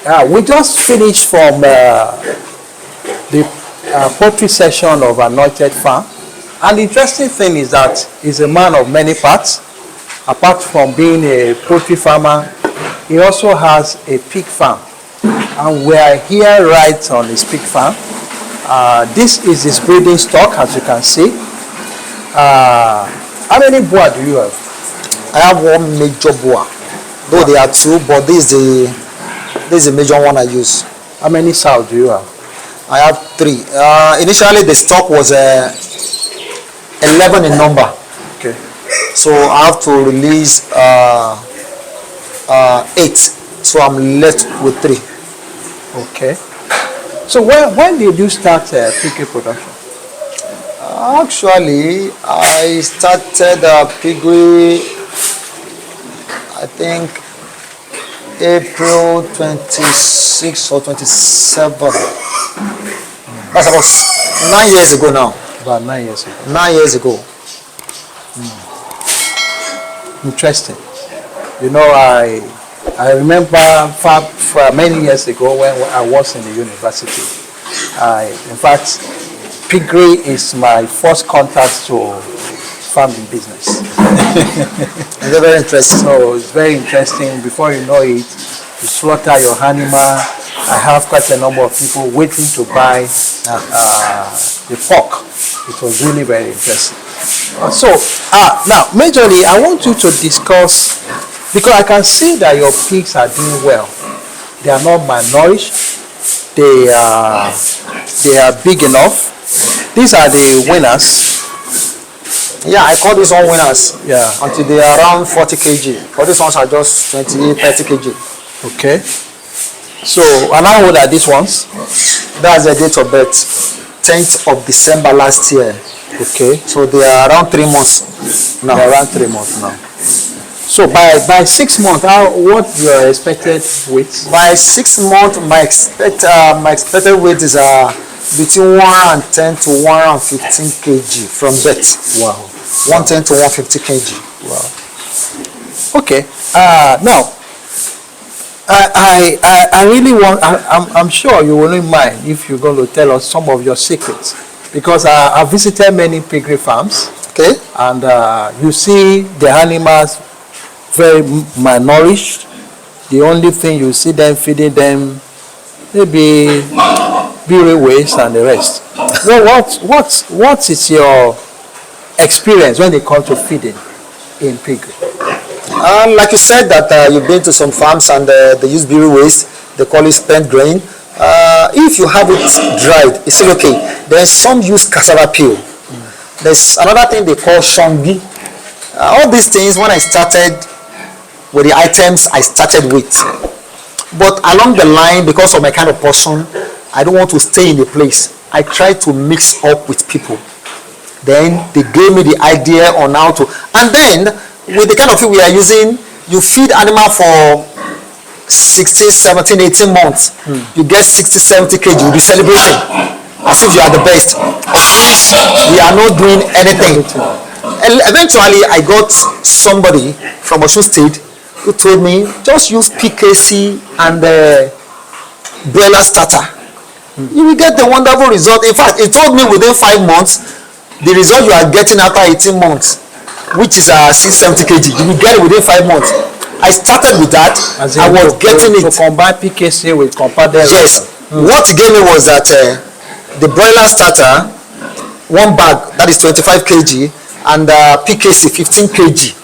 We just finished from the poultry session of Anointed Farm. And the interesting thing is that he's a man of many parts. Apart from being a poultry farmer, he also has a pig farm. And we are here right on his pig farm. This is his breeding stock, as you can see. How many boa do you have? I have one major boa. Though there are two, but this is the major one I use. How many sows do you have? I have 3. Initially, the stock was 11 in number. Okay. So I have to release 8. So I'm left with 3. Okay. So when did you start piggery production? Actually, I started piggery, I think, April 26 or 27. That's about 9 years ago now. About 9 years ago. 9 years ago. Interesting. You know, I remember for many years ago when I was in the university. In fact, piggery is my first contact to farming business. It's very interesting. So it's very interesting. Before you know it, you slaughter your animal. I have quite a number of people waiting to buy the pork. It was really very interesting. So now, majorly, I want you to discuss, because I can see that your pigs are doing well. They are not malnourished. They are big enough. These are the winners. Yeah, I call these one winners. Yeah. Until they are around 40 kg. But these ones are just 28, 30 kg. Okay. So, and how old are these ones? That's the date of birth. 10th of December last year. Okay. So they are around 3 months now. They're around 3 months now. So by 6 months, what your expected weight? By 6 months, my expected weight is between 110 to 115 kg from birth. Wow. 110 to 150 kg. Wow. Okay. Now, I really want. I'm sure you won't mind if you're going to tell us some of your secrets, because I visited many piggery farms. Okay. And you see the animals very malnourished. The only thing you see them feeding them maybe berry waste and the rest. So what is your experience when it comes to feeding in piggery? Like you said that you've been to some farms and they use berry waste. They call it spent grain. If you have it dried, it's still okay. Then some use cassava peel. There's another thing they call shongi. All these things, when I started with the items I started with. But along the line, because of my kind of person, I don't want to stay in a place. I try to mix up with people. Then they gave me the idea on how to. And then, with the kind of food we are using, you feed animal for 16, 17, 18 months. You get 60, 70 kg. You'll be celebrating as if you are the best. We are not doing anything. And eventually, I got somebody from Osun State who told me, just use PKC and broiler starter. You will get the wonderful result. In fact, he told me within 5 months, the result you are getting after 18 months, which is 670 kg, you will get it within 5 months. I started with that. I was getting it. To combine PKC with compounded. Yes. What he gave me was that the broiler starter, 1 bag, that is 25 kg, and PKC 15 kg.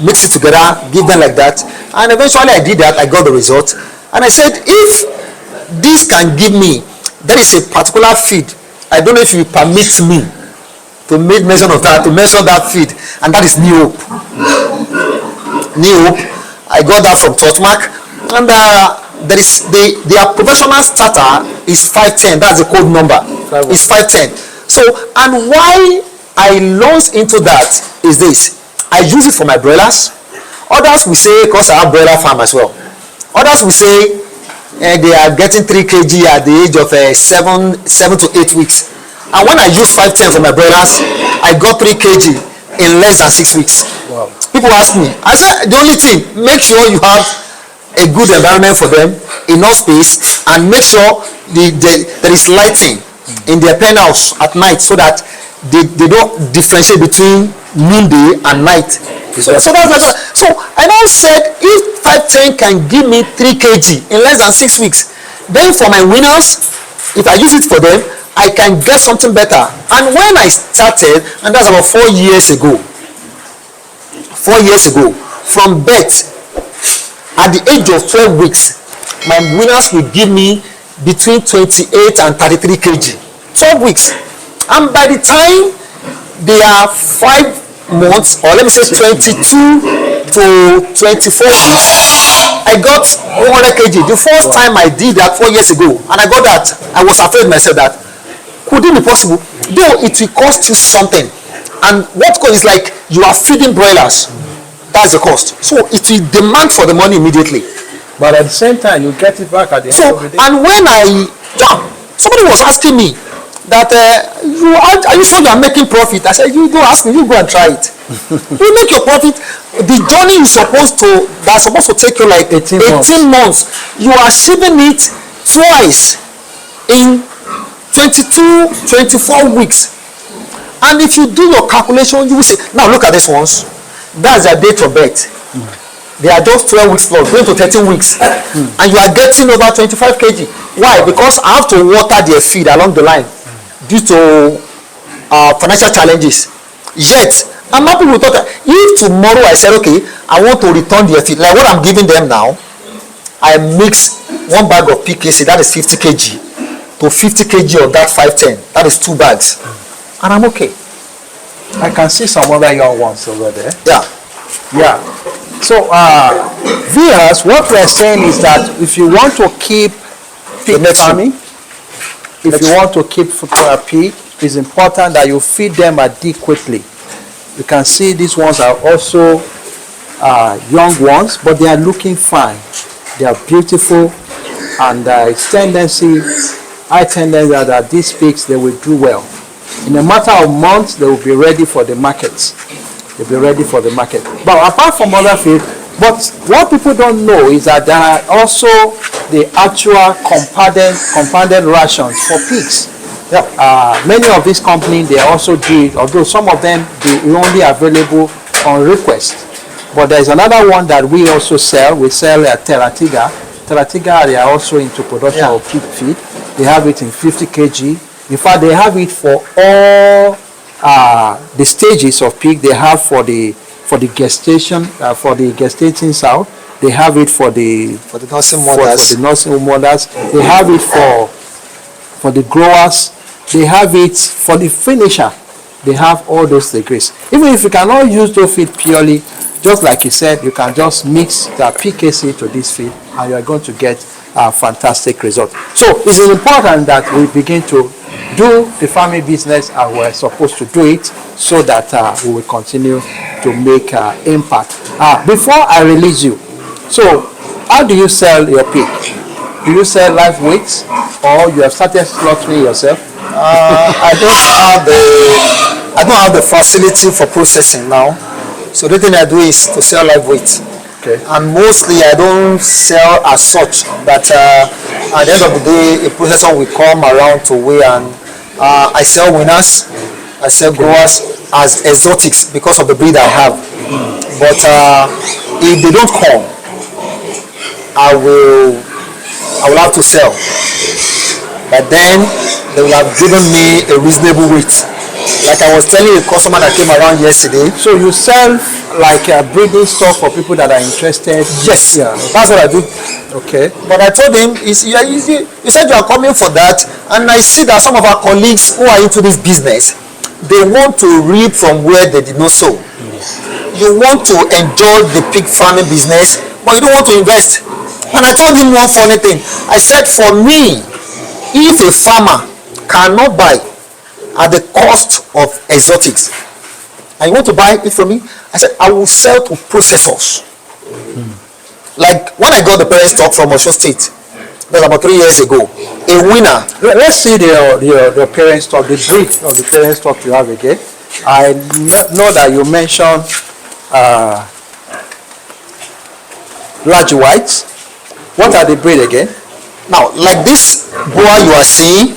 Mix it together, give them like that. And eventually I did that, I got the result. And I said, if this can give me, there is a particular feed, I don't know if you permit me to make mention of that, to mention that feed, and that is New Hope. New Hope, I got that from Torchmark, and there is their professional starter is 510. That's the code number. It's 510. So, and why I launched into that is this: I use it for my broilers. Others will say, because I have broiler farm as well. Others will say they are getting 3 kg at the age of 7 to 8 weeks. And when I use 510 for my broilers, I got 3 kg in less than 6 weeks. Wow. People ask me, I said, the only thing, make sure you have a good environment for them, enough space, and make sure there is lighting in their pen house at night so that they don't differentiate between noonday and night. So I now said, if 510 can give me 3 kg in less than 6 weeks, then for my winners, if I use it for them, I can get something better. And when I started, and that's about 4 years ago, from birth, at the age of 12 weeks, my winners will give me between 28 and 33 kg. 12 weeks. And by the time they are 5 months, or let me say 22 to 24 weeks, I got 100 kg. The first time I did that 4 years ago, and I got that, I was afraid myself that, could it be possible? Though it will cost you something. And what cost is like you are feeding broilers. That's the cost. So it will demand for the money immediately. But at the same time, you get it back at the end of the day. And when somebody was asking me that, are you sure you are making profit? I said, you go ask me, you go and try it. You make your profit. The journey is supposed to take you like 18 months. You are achieving it twice in 22, 24 weeks. And if you do your calculation, you will say, now look at this ones. That's their date of birth. They are just 12 weeks plus, going to 13 weeks. And you are getting over 25 kg. Why? Because I have to water their feed along the line due to financial challenges. Yet, I'm happy with that. If tomorrow I said, okay, I want to return their feed, like what I'm giving them now, I mix 1 bag of PKC, that is 50 kg, to 50 kg of that 510, that is 2 bags. And I'm okay. I can see some other young ones over there. Yeah. So, viewers, what we're saying is that if you want to keep pig farming, if you want to keep pig, it's important that you feed them adequately. You can see these ones are also young ones, but they are looking fine. They are beautiful, and it's high tendency that these pigs, they will do well. In a matter of months, they will be ready for the markets. They'll be ready for the market. But apart from other feed, but what people don't know is that there are also the actual compounded rations for pigs. Many of these companies, they also do it, although some of them, they only available on request. But there's another one that we also sell. We sell at Teratiga. Teratiga, they are also into production of pig feed. They have it in 50 kg. In fact, they have it for all the stages of pig. They have for the gestation, for the gestating sow. They have it for the nursing mothers. For the nursing mothers. They have it for the growers. They have it for the finisher. They have all those degrees. Even if you cannot use those feed purely, just like you said, you can just mix the PKC to this feed, and you are going to get a fantastic result. So it's important that we begin to do the farming business as we're supposed to do it, so that we will continue to make impact. Before I release you, so how do you sell your pig? Do you sell live weights, or you have started slaughtering yourself? I don't have the facility for processing now. So the thing I do is to sell live weight. Okay. And mostly I don't sell as such, but at the end of the day, a processor will come around to weigh, and I sell winners, I sell growers as exotics because of the breed I have. But if they don't come, I will have to sell. But then they will have given me a reasonable weight. Like I was telling a customer that came around yesterday. So you sell like a breeding stock for people that are interested? Yes, that's what I do. Okay. But I told him, you said you are coming for that, and I see that some of our colleagues who are into this business, they want to reap from where they did not sow. You want to enjoy the pig farming business, but you don't want to invest. And I told him one funny thing. I said, for me, if a farmer cannot buy at the cost of exotics, and you want to buy it from me, I said, I will sell to processors. Like when I got the parent stock from Osho State, that's about 3 years ago, a winner. Let's see the parent stock, the breed of the parent stock you have again. I know that you mentioned large whites. What are the breed again? Now, like this boa you are seeing,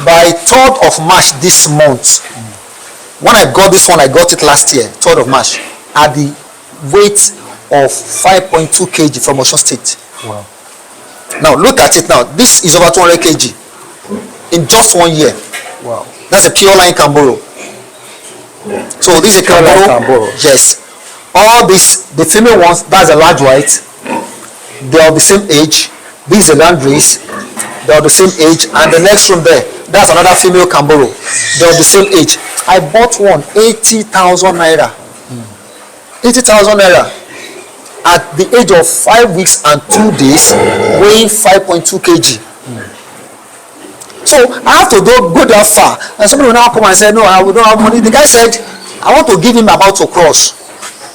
by 3rd of March this month, when I got this one, I got it last year, 3rd of March, at the weight of 5.2 kg from Osun State. Wow. Now, look at it now. This is over 200 kg in just 1 year. Wow. That's a pure line Kamboro. So this is a Pure line Kamboro. Kamboro. Yes. All these, the female ones, that's a large white. They are the same age. This is a land race. They are the same age. And the next one there, that's another female Kamboro. They are the same age. I bought one 80,000 naira. 80,000 naira. At the age of 5 weeks and 2 days, weighing 5.2 kg. So I have to go that far. And somebody will now come and say, no, I don't have money. The guy said, I want to give him about to cross.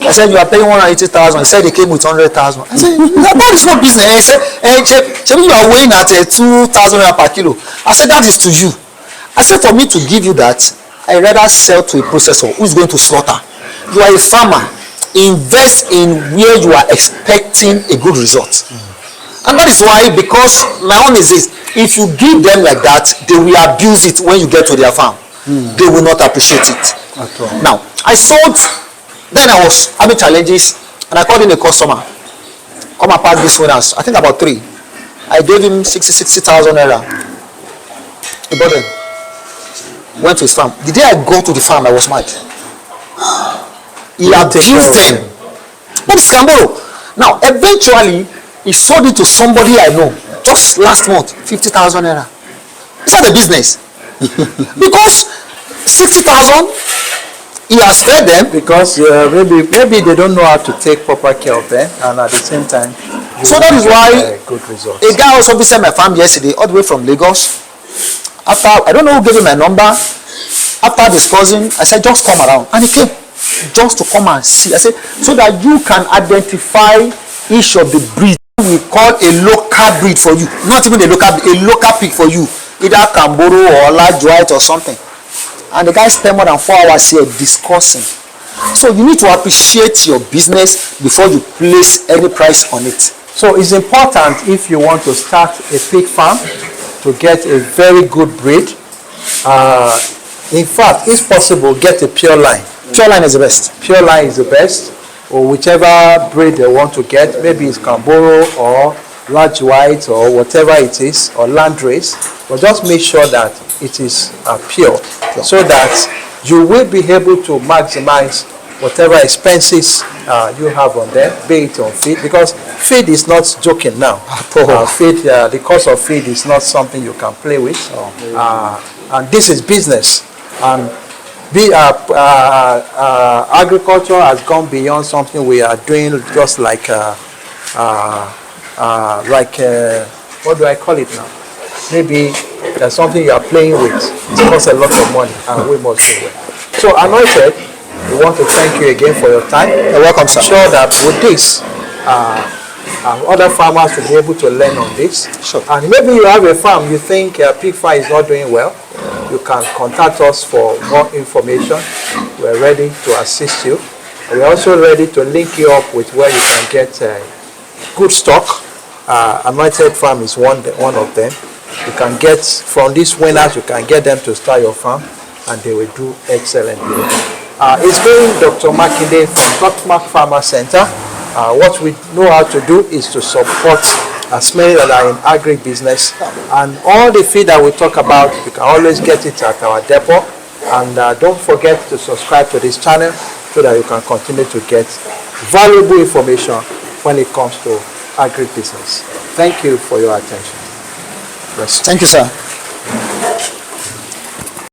I said, you are paying 180,000. He said he came with 100,000. I said, that is not business. He said, you are weighing at 2,000 naira per kilo. I said, that is to you. I said, for me to give you that, I rather sell to a processor who is going to slaughter. You are a farmer. Invest in where you are expecting a good result. And that is why, because my own is this, if you give them like that, they will abuse it when you get to their farm. They will not appreciate it. Now, I sold, then I was having challenges, and I called in a customer. Come and pack this winners. I think about 3. I gave him 60,000 naira. He bought them. Went to his farm. The day I go to the farm, I was mad. He abused them. But it's Kamboro. Now, eventually, he sold it to somebody I know. Just last month, 50,000 naira. It's not a business. Because 60,000, he has fed them. Because maybe they don't know how to take proper care of them, and at the same time, so that is why good results. A guy also visited my farm yesterday, all the way from Lagos. After, I don't know who gave him my number. After discussing, I said, just come around. And he came just to come and see. I said, so that you can identify each of the breeds. We call a local breed for you. Not even a local pig for you. Either Kamboro or large white or something. And the guy spent more than 4 hours here discussing. So you need to appreciate your business before you place any price on it. So it's important, if you want to start a pig farm, to get a very good breed. In fact, if possible, get a pure line. Pure line is the best. Pure line is the best, or whichever breed they want to get. Maybe it's Kamboro or large white or whatever it is, or landrace. But just make sure that it is pure, so that you will be able to maximize whatever expenses you have on them, be it on feed, because feed is not joking now. Feed, the cost of feed is not something you can play with, and this is business. And agriculture has gone beyond something we are doing, just like what do I call it now? Maybe there's something you are playing with. It costs a lot of money, and we must do it. So, Anointed, we want to thank you again for your time. You're welcome, sir. I'm sure that with this, other farmers will be able to learn on this. Sure. And maybe you have a farm, you think pig farm is not doing well, you can contact us for more information. We're ready to assist you. We're also ready to link you up with where you can get good stock. Anointed Farm is one of them. You can get from these winners, you can get them to start your farm, and they will do excellently. It's been Dr. Makinde from Dr. Farmer Center. What we know how to do is to support as many that are in agribusiness, and all the feed that we talk about, you can always get it at our depot. And don't forget to subscribe to this channel so that you can continue to get valuable information when it comes to agribusiness. Thank you for your attention. Thank you, sir.